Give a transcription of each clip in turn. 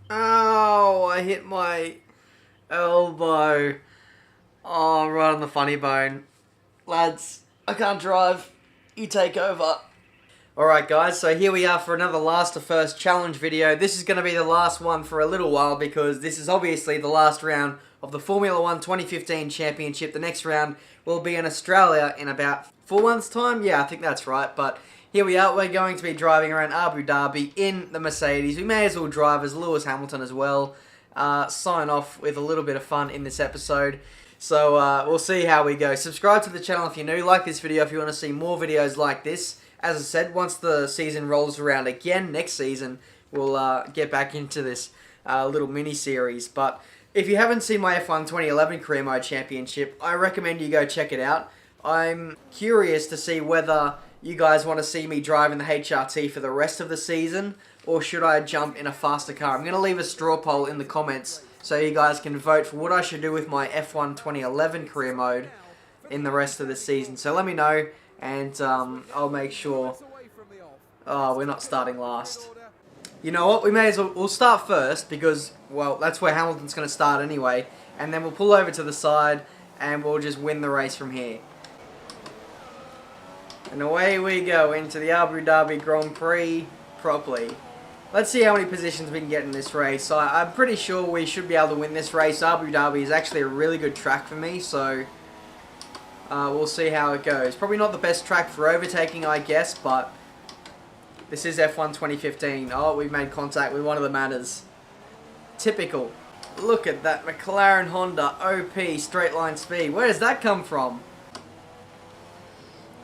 Oh, I hit my elbow. Oh, right on the funny bone. Lads, I can't drive. You take over. Alright guys, so here we are for another last to first challenge video. This is going to be the last one for a little while because this is obviously the last round of the Formula 1 2015 Championship. The next round will be in Australia in about 4 months' time. Yeah, I think that's right. But here we are. We're going to be driving around Abu Dhabi in the Mercedes. We may as well drive as Lewis Hamilton as well. Sign off with a little bit of fun in this episode. So we'll see how we go. Subscribe to the channel if you're new. Like this video if you want to see more videos like this. As I said, once the season rolls around again, next season, we'll get back into this little mini-series. But if you haven't seen my F1 2011 Career Mode Championship, I recommend you go check it out. I'm curious to see whether you guys want to see me driving the HRT for the rest of the season, or should I jump in a faster car? I'm going to leave a straw poll in the comments so you guys can vote for what I should do with my F1 2011 Career Mode in the rest of the season. So let me know. And I'll make sure. Oh, we're not starting last. You know what? We may as well. We'll start first because, well, that's where Hamilton's going to start anyway. And then we'll pull over to the side and we'll just win the race from here. And away we go into the Abu Dhabi Grand Prix properly. Let's see how many positions we can get in this race. So I'm pretty sure we should be able to win this race. Abu Dhabi is actually a really good track for me, so we'll see how it goes. Probably not the best track for overtaking, I guess, but this is F1 2015. Oh, we've made contact with one of the Matters. Typical. Look at that McLaren Honda OP straight line speed. Where does that come from?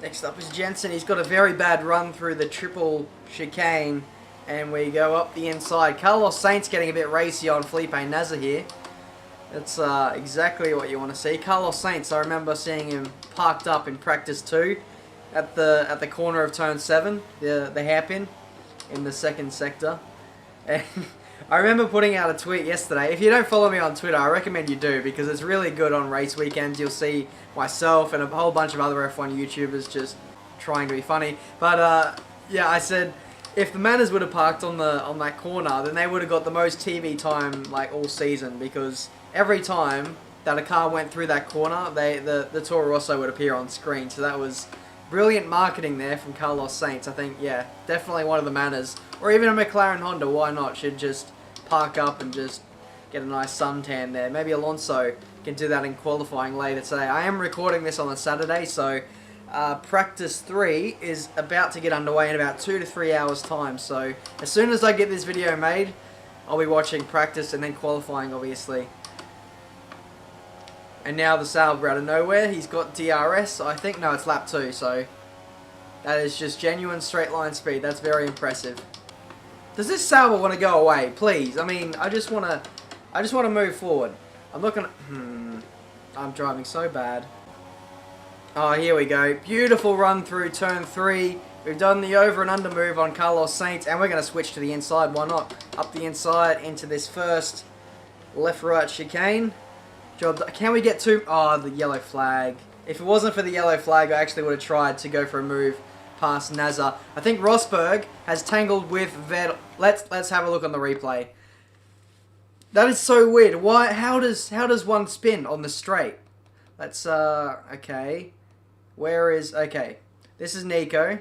Next up is Jensen. He's got a very bad run through the triple chicane. And we go up the inside. Carlos Sainz getting a bit racy on Felipe Nasr here. That's exactly what you want to see. Carlos Sainz, I remember seeing him parked up in practice 2 at the corner of turn 7, the hairpin in the second sector. And I remember putting out a tweet yesterday. If you don't follow me on Twitter, I recommend you do because it's really good on race weekends. You'll see myself and a whole bunch of other F1 YouTubers just trying to be funny. But yeah, I said if the Manners would have parked on that corner, then they would have got the most TV time like all season because every time that a car went through that corner, the Toro Rosso would appear on screen. So that was brilliant marketing there from Carlos Sainz. I think, yeah, definitely one of the Manners. Or even a McLaren Honda, why not? Should just park up and just get a nice suntan there. Maybe Alonso can do that in qualifying later today. I am recording this on a Saturday, so practice 3 is about to get underway in about 2 to 3 hours time. So as soon as I get this video made, I'll be watching practice and then qualifying, obviously. And now the Sauber out of nowhere, he's got DRS, I think, no, it's lap 2, so that is just genuine straight line speed. That's very impressive. Does this Sauber want to go away, please? I mean, I just want to move forward. I'm not gonna, I'm driving so bad. Oh, here we go. Beautiful run through turn 3. We've done the over and under move on Carlos Sainz, and we're going to switch to the inside. Why not? Up the inside into this first left-right chicane. Can we get to... Oh, the yellow flag. If it wasn't for the yellow flag, I actually would have tried to go for a move past Nasr. I think Rosberg has tangled with Vettel. Let's have a look on the replay. That is so weird. Why? How does one spin on the straight? Let's okay. Where is... Okay. This is Nico.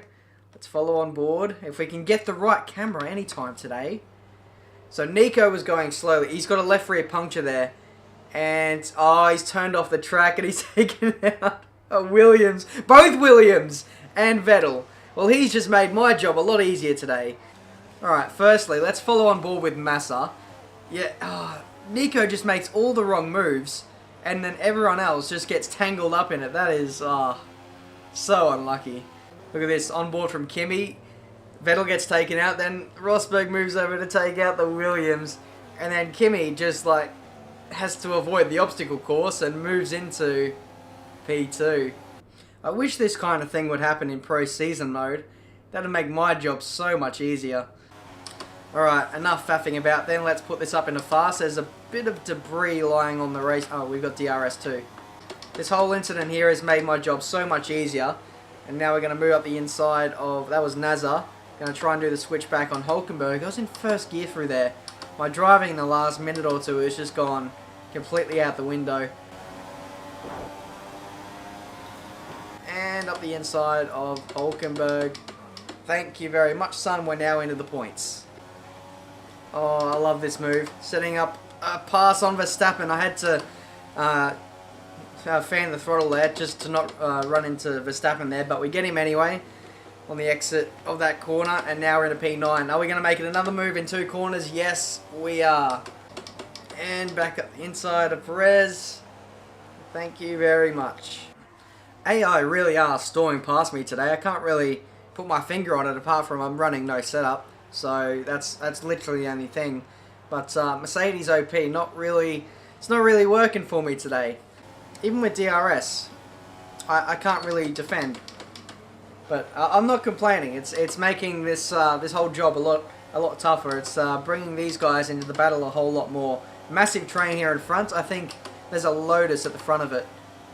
Let's follow on board. If we can get the right camera anytime today. So Nico was going slowly. He's got a left rear puncture there. And, oh, he's turned off the track and he's taken out Williams. Both Williams and Vettel. Well, he's just made my job a lot easier today. Alright, firstly, let's follow on board with Massa. Yeah, Nico just makes all the wrong moves. And then everyone else just gets tangled up in it. That is, so unlucky. Look at this, on board from Kimi. Vettel gets taken out. Then Rosberg moves over to take out the Williams. And then Kimi just, like, has to avoid the obstacle course and moves into P2. I wish this kind of thing would happen in Pro Season mode. That would make my job so much easier. Alright, enough faffing about then. Let's put this up into fast. There's a bit of debris lying on the race. Oh, we've got DRS too. This whole incident here has made my job so much easier. And now we're going to move up the inside of... That was Nasr. Going to try and do the switch back on Hulkenberg. I was in first gear through there. My driving in the last minute or two has just gone completely out the window. And up the inside of Hulkenberg. Thank you very much, son. We're now into the points. Oh, I love this move. Setting up a pass on Verstappen. I had to fan the throttle there just to not run into Verstappen there, but we get him anyway on the exit of that corner, and now we're into P9. Are we going to make it another move in 2 corners? Yes, we are. And back up the inside of Perez. Thank you very much. AI really are storming past me today. I can't really put my finger on it apart from I'm running no setup. So that's literally the only thing. But Mercedes OP, it's not really working for me today. Even with DRS, I can't really defend. But I'm not complaining. It's making this this whole job a lot tougher. It's bringing these guys into the battle a whole lot more. Massive train here in front. I think there's a Lotus at the front of it.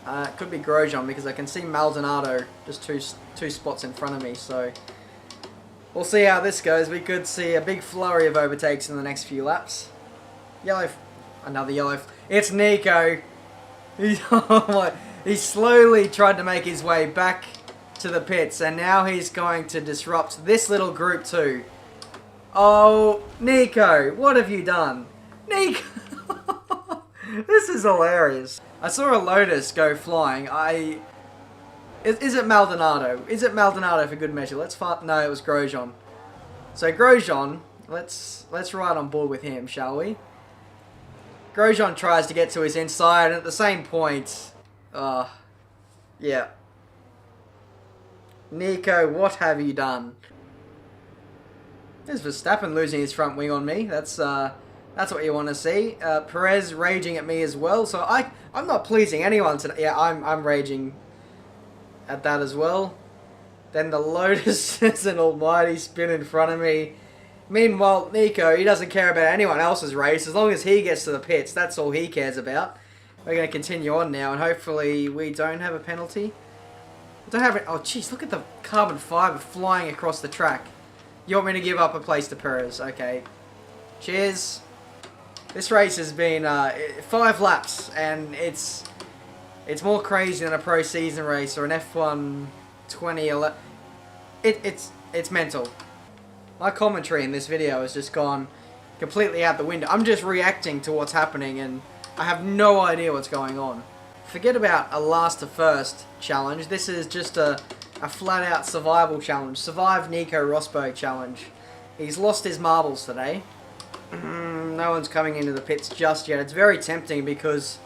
It could be Grosjean because I can see Maldonado just two spots in front of me. So we'll see how this goes. We could see a big flurry of overtakes in the next few laps. Another yellow. It's Nico. He slowly tried to make his way back to the pits, and now he's going to disrupt this little group too. Oh, Nico, what have you done? Nico! This is hilarious. I saw a Lotus go flying. Is it Maldonado? Is it Maldonado for good measure? No, it was Grosjean. So Grosjean, let's ride on board with him, shall we? Grosjean tries to get to his inside, and at the same point, yeah. Nico, what have you done? There's Verstappen losing his front wing on me. That's what you want to see. Perez raging at me as well. So I'm not pleasing anyone today. Yeah, I'm raging at that as well. Then the Lotus is an almighty spin in front of me. Meanwhile, Nico, he doesn't care about anyone else's race. As long as he gets to the pits, that's all he cares about. We're going to continue on now, and hopefully we don't have a penalty. Don't have it. Oh, jeez, look at the carbon fiber flying across the track. You want me to give up a place to Perez? Okay. Cheers. This race has been 5 laps, and it's more crazy than a pro season race or an F1 2011. It's mental. My commentary in this video has just gone completely out the window. I'm just reacting to what's happening, and I have no idea what's going on. Forget about a last to first challenge. This is just a flat-out survival challenge. Survive Nico Rosberg challenge. He's lost his marbles today. No one's coming into the pits just yet. It's very tempting because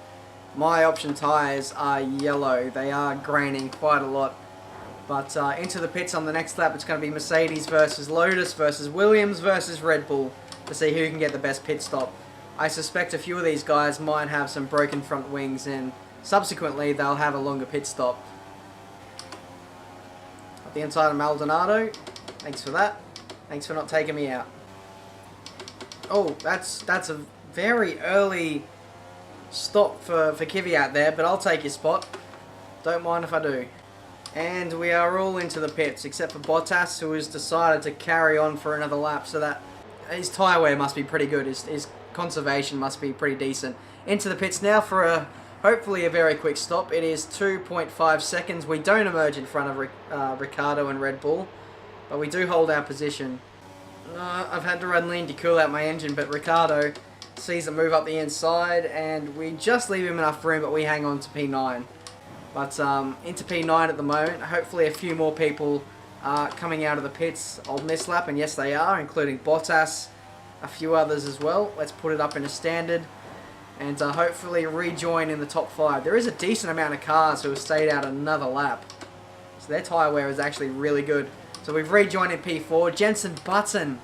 my option tyres are yellow. They are graining quite a lot. But into the pits on the next lap, it's going to be Mercedes versus Lotus versus Williams versus Red Bull to see who can get the best pit stop. I suspect a few of these guys might have some broken front wings, and subsequently they'll have a longer pit stop. At the inside of Maldonado. Thanks for that. Thanks for not taking me out. Oh, that's a very early stop for Kvyat there, but I'll take your spot. Don't mind if I do. And we are all into the pits, except for Bottas, who has decided to carry on for another lap, so that his tyre wear must be pretty good. His conservation must be pretty decent. Into the pits now for hopefully a very quick stop. It is 2.5 seconds. We don't emerge in front of Ricciardo and Red Bull, but we do hold our position. I've had to run lean to cool out my engine, but Ricciardo sees it move up the inside, and we just leave him enough room, but we hang on to P9. But into P9 at the moment. Hopefully a few more people are coming out of the pits on this lap, and yes they are, including Bottas, a few others as well. Let's put it up in a standard, and hopefully rejoin in the top 5. There is a decent amount of cars who have stayed out another lap, so their tyre wear is actually really good. So we've rejoined in P4. Jenson Button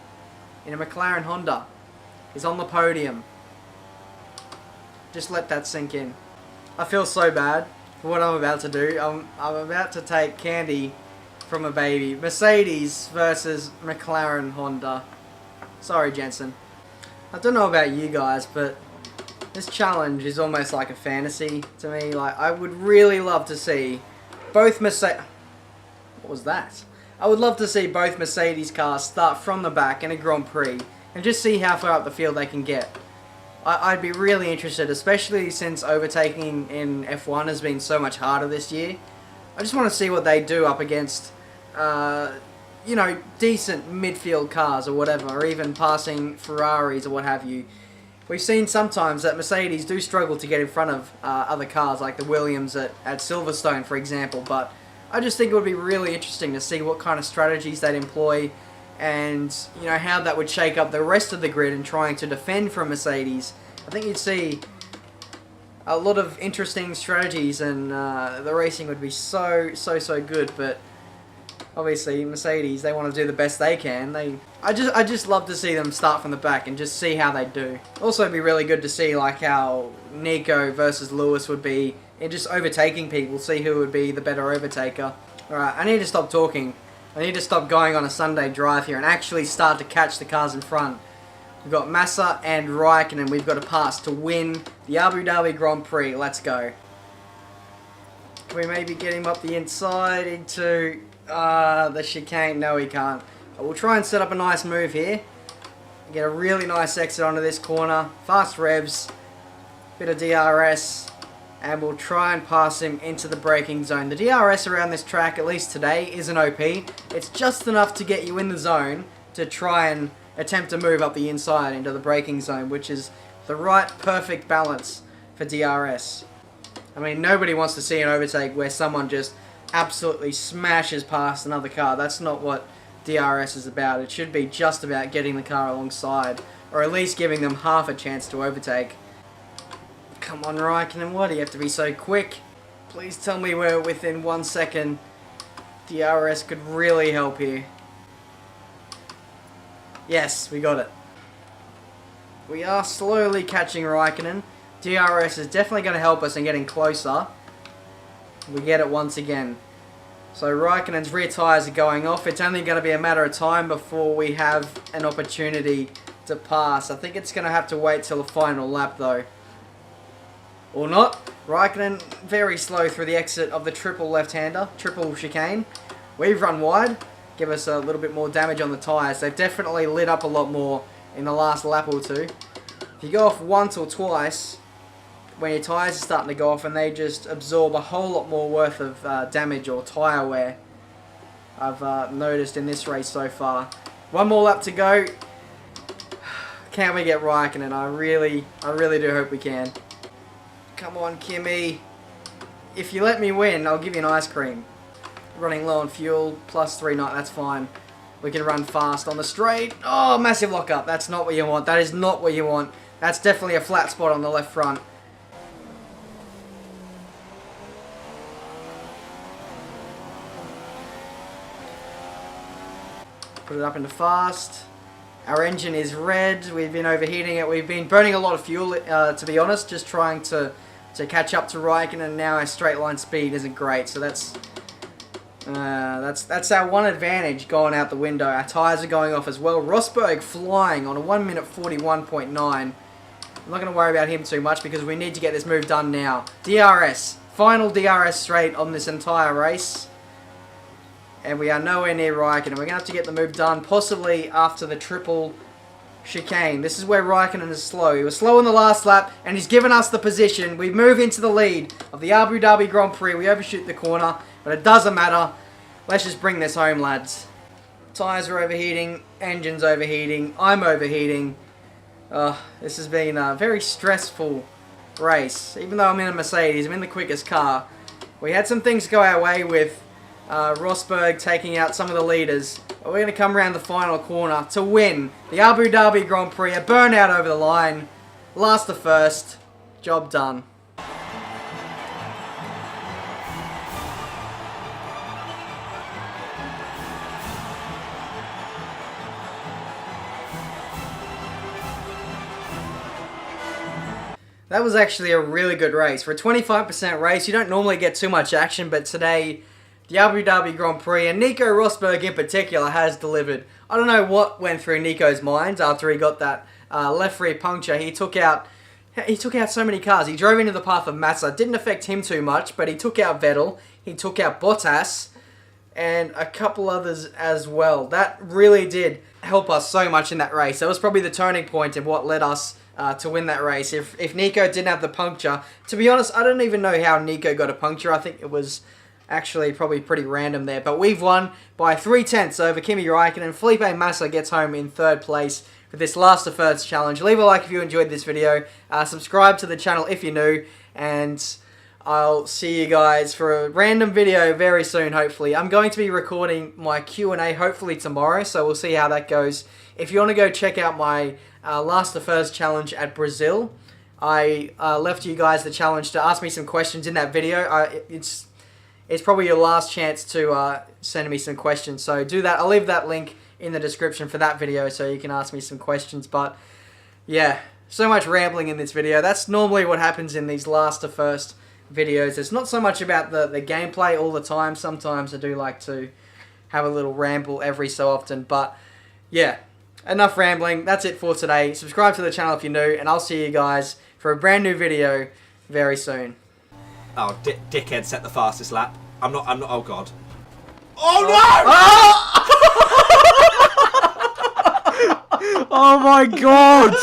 in a McLaren Honda is on the podium. Just let that sink in. I feel so bad for what I'm about to do. I'm about to take candy from a baby. Mercedes versus McLaren Honda. Sorry, Jenson. I don't know about you guys, but this challenge is almost like a fantasy to me. Like, I would really love to see both Mercedes... What was that? I would love to see both Mercedes cars start from the back in a Grand Prix and just see how far up the field they can get. I'd be really interested, especially since overtaking in F1 has been so much harder this year. I just want to see what they do up against, you know, decent midfield cars or whatever, or even passing Ferraris or what have you. We've seen sometimes that Mercedes do struggle to get in front of other cars, like the Williams at Silverstone, for example, but I just think it would be really interesting to see what kind of strategies they'd employ, and you know how that would shake up the rest of the grid in trying to defend from Mercedes. I think you'd see a lot of interesting strategies, and the racing would be so good. But obviously Mercedes, they want to do the best they can. I just love to see them start from the back and just see how they do. Also, it'd be really good to see like how Nico versus Lewis would be in just overtaking people. See who would be the better overtaker. All right, I need to stop talking. I need to stop going on a Sunday drive here and actually start to catch the cars in front. We've got Massa and Raikkonen we've got to pass to win the Abu Dhabi Grand Prix. Let's go. Can we maybe get him up the inside into the chicane? No, we can't. We'll try and set up a nice move here. Get a really nice exit onto this corner. Fast revs. Bit of DRS. And we'll try and pass him into the braking zone. The DRS around this track, at least today, isn't OP. It's just enough to get you in the zone to try and attempt to move up the inside into the braking zone, which is the right, perfect balance for DRS. I mean, nobody wants to see an overtake where someone just absolutely smashes past another car. That's not what DRS is about. It should be just about getting the car alongside, or at least giving them half a chance to overtake. Come on, Raikkonen, why do you have to be so quick? Please tell me we're within 1 second. DRS could really help here. Yes, we got it. We are slowly catching Raikkonen. DRS is definitely going to help us in getting closer. We get it once again. So Raikkonen's rear tyres are going off. It's only going to be a matter of time before we have an opportunity to pass. I think it's going to have to wait till the final lap though. Or not. Raikkonen very slow through the exit of the triple left-hander, triple chicane. We've run wide, give us a little bit more damage on the tyres. They've definitely lit up a lot more in the last lap or two. If you go off once or twice, when your tyres are starting to go off and they just absorb a whole lot more worth of damage or tyre wear, I've noticed in this race so far. One more lap to go. Can we get Raikkonen? I really do hope we can. Come on, Kimi. If you let me win, I'll give you an ice cream. Running low on fuel, +3 knot, that's fine. We can run fast on the straight. Oh, massive lockup. That's not what you want. That is not what you want. That's definitely a flat spot on the left front. Put it up into fast. Our engine is red. We've been overheating it. We've been burning a lot of fuel, to be honest, just trying to catch up to Raikkonen, and now our straight line speed isn't great. So that's our one advantage going out the window. Our tyres are going off as well. Rosberg flying on a 1 minute 41.9. I'm not going to worry about him too much because we need to get this move done now. DRS. Final DRS straight on this entire race. And we are nowhere near Raikkonen. We're going to have to get the move done, possibly after the triple chicane. This is where Raikkonen is slow. He was slow in the last lap, and he's given us the position. We move into the lead of the Abu Dhabi Grand Prix. We overshoot the corner, but it doesn't matter. Let's just bring this home, lads. Tyres are overheating, engine's overheating, I'm overheating. This has been a very stressful race. Even though I'm in a Mercedes, I'm in the quickest car. We had some things go our way with Rosberg taking out some of the leaders. We're going to come around the final corner to win the Abu Dhabi Grand Prix. A burnout over the line. Last to first. Job done. That was actually a really good race. For a 25% race, you don't normally get too much action, but today, the Abu Dhabi Grand Prix, and Nico Rosberg in particular, has delivered. I don't know what went through Nico's mind after he got that left rear puncture. He took out so many cars. He drove into the path of Massa. Didn't affect him too much, but he took out Vettel. He took out Bottas. and a couple others as well. That really did help us so much in that race. That was probably the turning point of what led us to win that race. If Nico didn't have the puncture, to be honest, I don't even know how Nico got a puncture. I think it was actually probably pretty random there. But we've won by 3/10 over Kimi Räikkönen. Felipe Massa gets home in 3rd place for this last to first challenge. Leave a like if you enjoyed this video. Subscribe to the channel if you're new. And I'll see you guys for a random video very soon, hopefully. I'm going to be recording my Q&A hopefully tomorrow, so we'll see how that goes. If you want to go check out my last to first challenge at Brazil, I left you guys the challenge to ask me some questions in that video. It's probably your last chance to send me some questions, so do that. I'll leave that link in the description for that video so you can ask me some questions. But yeah, so much rambling in this video. That's normally what happens in these last to first videos. It's not so much about the gameplay all the time. Sometimes I do like to have a little ramble every so often. But yeah, enough rambling. That's it for today. Subscribe to the channel if you're new, and I'll see you guys for a brand new video very soon. Oh, dickhead set the fastest lap. I'm not, oh god. Oh no! Oh my god!